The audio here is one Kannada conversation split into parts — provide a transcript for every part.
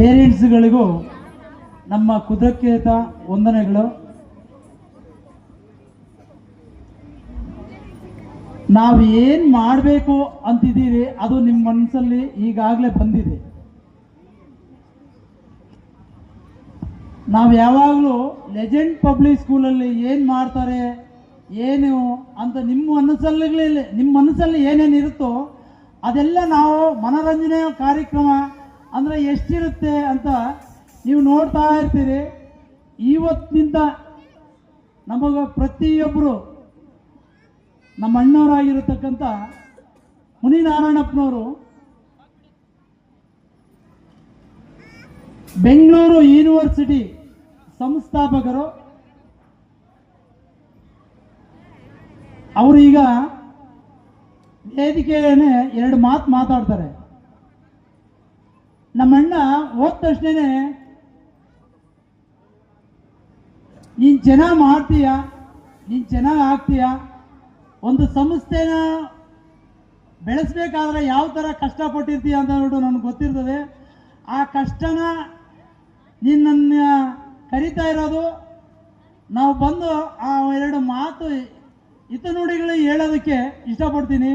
ಪೇರೆಂಟ್ಸ್ಗಳಿಗೂ ನಮ್ಮ ಕೃತಜ್ಞತ ವಂದನೆಗಳು. ನಾವು ಏನು ಮಾಡಬೇಕು ಅಂತಿದ್ದೀರಿ ಅದು ನಿಮ್ಮ ಮನಸ್ಸಲ್ಲಿ ಈಗಾಗಲೇ ಬಂದಿದೆ. ನಾವು ಯಾವಾಗಲೂ ಲೆಜೆಂಡ್ ಪಬ್ಲಿಕ್ ಸ್ಕೂಲಲ್ಲಿ ಏನು ಮಾಡ್ತಾರೆ ಏನು ಅಂತ ನಿಮ್ಮ ಮನಸ್ಸಲ್ಲಿ ಏನೇನು ಇರುತ್ತೋ ಅದೆಲ್ಲ ನಾವು ಮನೋರಂಜನೆ ಕಾರ್ಯಕ್ರಮ ಅಂದರೆ ಎಷ್ಟಿರುತ್ತೆ ಅಂತ ನೀವು ನೋಡ್ತಾ ಇರ್ತೀರಿ. ಇವತ್ತಿನಿಂದ ನಮಗೆ ಪ್ರತಿಯೊಬ್ಬರು ನಮ್ಮ ಅಣ್ಣವರಾಗಿರತಕ್ಕಂಥ ಮುನಿನಾರಾಯಣಪ್ಪನವರು ಬೆಂಗಳೂರು ಯೂನಿವರ್ಸಿಟಿ ಸಂಸ್ಥಾಪಕರು. ಅವರು ಈಗ ವೇದಿಕೆಯೇ ಎರಡು ಮಾತು ಮಾತಾಡ್ತಾರೆ. ನಮ್ಮಣ್ಣ ಹೋದ ತಕ್ಷಣ ನೀನು ಚೆನ್ನಾಗಿ ಮಾಡ್ತೀಯ, ನೀನು ಚೆನ್ನಾಗಿ ಆಗ್ತೀಯ, ಒಂದು ಸಂಸ್ಥೆನ ಬೆಳೆಸಬೇಕಾದ್ರೆ ಯಾವ ಥರ ಕಷ್ಟಪಟ್ಟಿರ್ತೀಯ ಅಂತ ಹೇಳ್ಬಿಟ್ಟು ನನಗೆ ಗೊತ್ತಿರ್ತದೆ. ಆ ಕಷ್ಟನ ನೀನು ನನ್ನ ಕರಿತಾ ಇರೋದು ನಾವು ಬಂದು ಆ ಎರಡು ಮಾತು ಹಿತನುಡಿಗಳು ಹೇಳೋದಕ್ಕೆ ಇಷ್ಟಪಡ್ತೀನಿ.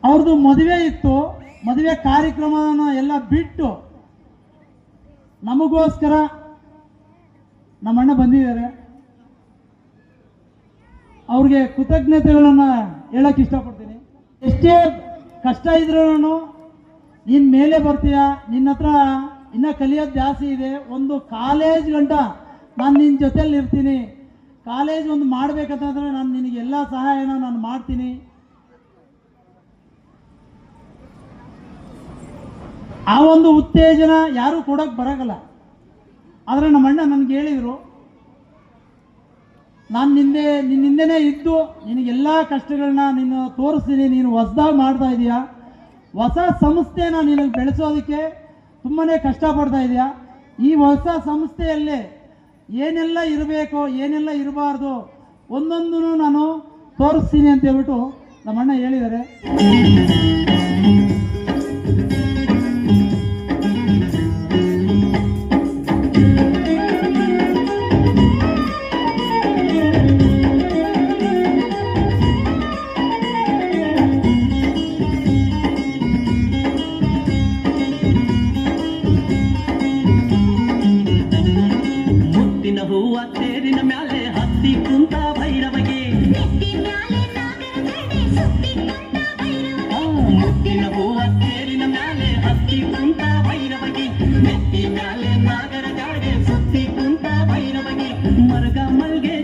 ಅವ್ರದ್ದು ಮದುವೆ ಇತ್ತು, ಮದುವೆ ಕಾರ್ಯಕ್ರಮನ ಎಲ್ಲ ಬಿಟ್ಟು ನಮಗೋಸ್ಕರ ನಮ್ಮಣ್ಣ ಬಂದಿದ್ದಾರೆ. ಅವ್ರಿಗೆ ಕೃತಜ್ಞತೆಗಳನ್ನು ಹೇಳಕ್ಕೆ ಇಷ್ಟಪಡ್ತೀನಿ. ಎಷ್ಟೇ ಕಷ್ಟ ಇದ್ರೂ ನೀನು ಮೇಲೆ ಬರ್ತೀಯ, ನಿನ್ನ ಹತ್ರ ಇನ್ನೂ ಕಲಿಯೋದು ಜಾಸ್ತಿ ಇದೆ. ಒಂದು ಕಾಲೇಜ್ ಗಂಟ ನಾನು ನಿನ್ನ ಜೊತೆಯಲ್ಲಿ ಇರ್ತೀನಿ. ಕಾಲೇಜ್ ಒಂದು ಮಾಡಬೇಕಂತಂದ್ರೆ ನಾನು ನಿನಗೆಲ್ಲ ಸಹಾಯನ ನಾನು ಮಾಡ್ತೀನಿ. ಆ ಒಂದು ಉತ್ತೇಜನ ಯಾರೂ ಕೊಡೋಕ್ಕೆ ಬರೋಲ್ಲ. ಆದರೆ ನಮ್ಮಣ್ಣ ನನಗೆ ಹೇಳಿದರು, ನಾನು ನಿನ್ನಿಂದನೇ ಇದ್ದು ನಿನಗೆಲ್ಲ ಕಷ್ಟಗಳನ್ನ ನೀನು ತೋರಿಸ್ತೀನಿ. ನೀನು ಹೊಸದಾಗಿ ಮಾಡ್ತಾ ಇದೀಯಾ, ಹೊಸ ಸಂಸ್ಥೆನ ನಿನಗೆ ಬೆಳೆಸೋದಕ್ಕೆ ತುಂಬಾ ಕಷ್ಟಪಡ್ತಾ ಇದೆಯಾ. ಈ ಹೊಸ ಸಂಸ್ಥೆಯಲ್ಲಿ ಏನೆಲ್ಲ ಇರಬೇಕು ಏನೆಲ್ಲ ಇರಬಾರ್ದು ಒಂದೊಂದೂ ನಾನು ತೋರಿಸ್ತೀನಿ ಅಂತ ಹೇಳ್ಬಿಟ್ಟು ನಮ್ಮಣ್ಣ ಹೇಳಿದ್ದಾರೆ. ಮುತ್ತಿನ ಹೂವ ತೇರಿನ ಮ್ಯಾಲೆ ಹತ್ತಿ ಕುಂತ ಭೈರವಗಿ, ನೆತ್ತಿ ಮ್ಯಾಲೆ ನಾಗರ ಜಾಡಿ ಸುತ್ತಿ ಕುಂತ ಭೈರವಗಿ. ಮುತ್ತಿನ ಹೂವ ತೇರಿನ ಮ್ಯಾಲೆ ಹತ್ತಿ ಕುಂತ ಭೈರವಗೆ, ನೆತ್ತಿ ಮ್ಯಾಲೆ ನಾಗರ ಜಡೆ ಸುತ್ತಿ ಕುಂತ ಭೈರವಗೆ. ಮುತ್ತಿನ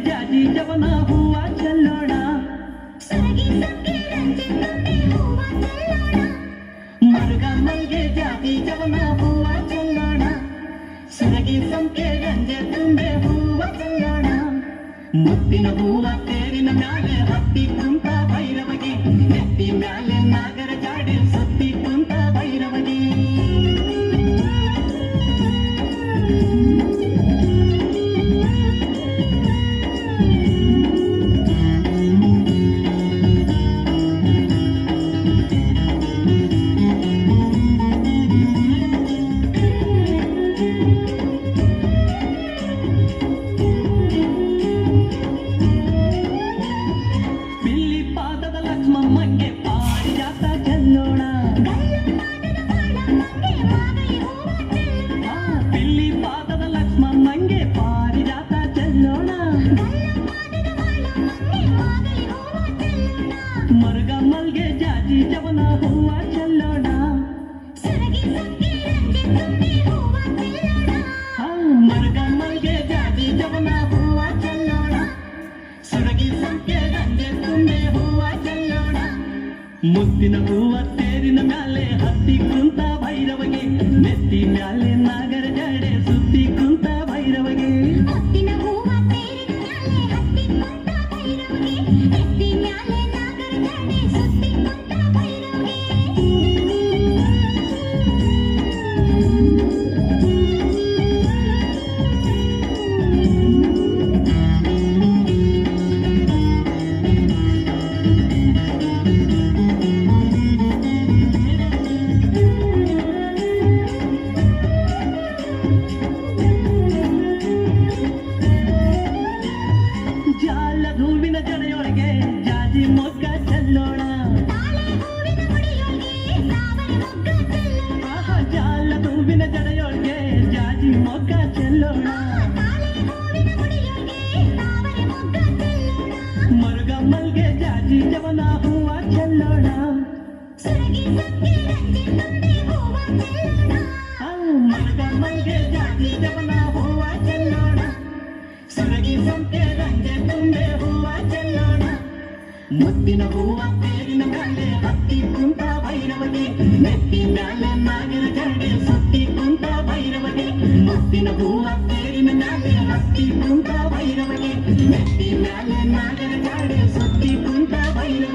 ಹೂವ ತೇರಿನ ಮ್ಯಾಲೆ ಹತ್ತಿ ಕುಂತ ಭೈರವಗೆ, ನೆತ್ತಿ ಮ್ಯಾಲೆ ನಾಗರ ಜಡೆ ಸುತ್ತಿ ಕುಂತ ಭೈರವಗೆ. ಜವನ ಹೂವ ಚೆಲ್ಲೋಣ ಮಲ್ಗ ಮಲ್ಗೆ ಜಾತಿ ಜವನ ಹೂವ ಚೆಲ್ಲೋಣ ಸುರಗಿ ಸಂತೆ ರಂಗೆ ತುಂಬೆ ಹೂವ ಚೆಲ್ಲೋಣ ಮುತ್ತಿನ ಹೂವ ತೇರಿನ ಮ್ಯಾಲೆ ಹತ್ತಿ ಕುಂತ ಭೈರವಗೆ ನೆತ್ತಿ ಮ್ಯಾಲೆ ನಾಗರ ಜಡೆ ಸುತ್ತಿ ಕುಂತ ಭೈರವಗೆ ಮುತ್ತಿನ ಹೂವ ತೇರಿನ ಮ್ಯಾಲೆ ಹತ್ತಿ ಕುಂತ ಭೈರವಗೆ ನೆತ್ತಿ ಮ್ಯಾಲೆ ನಾಗರ ಜಡೆ ಸುತ್ತಿ ಕುಂತ ಭೈರವ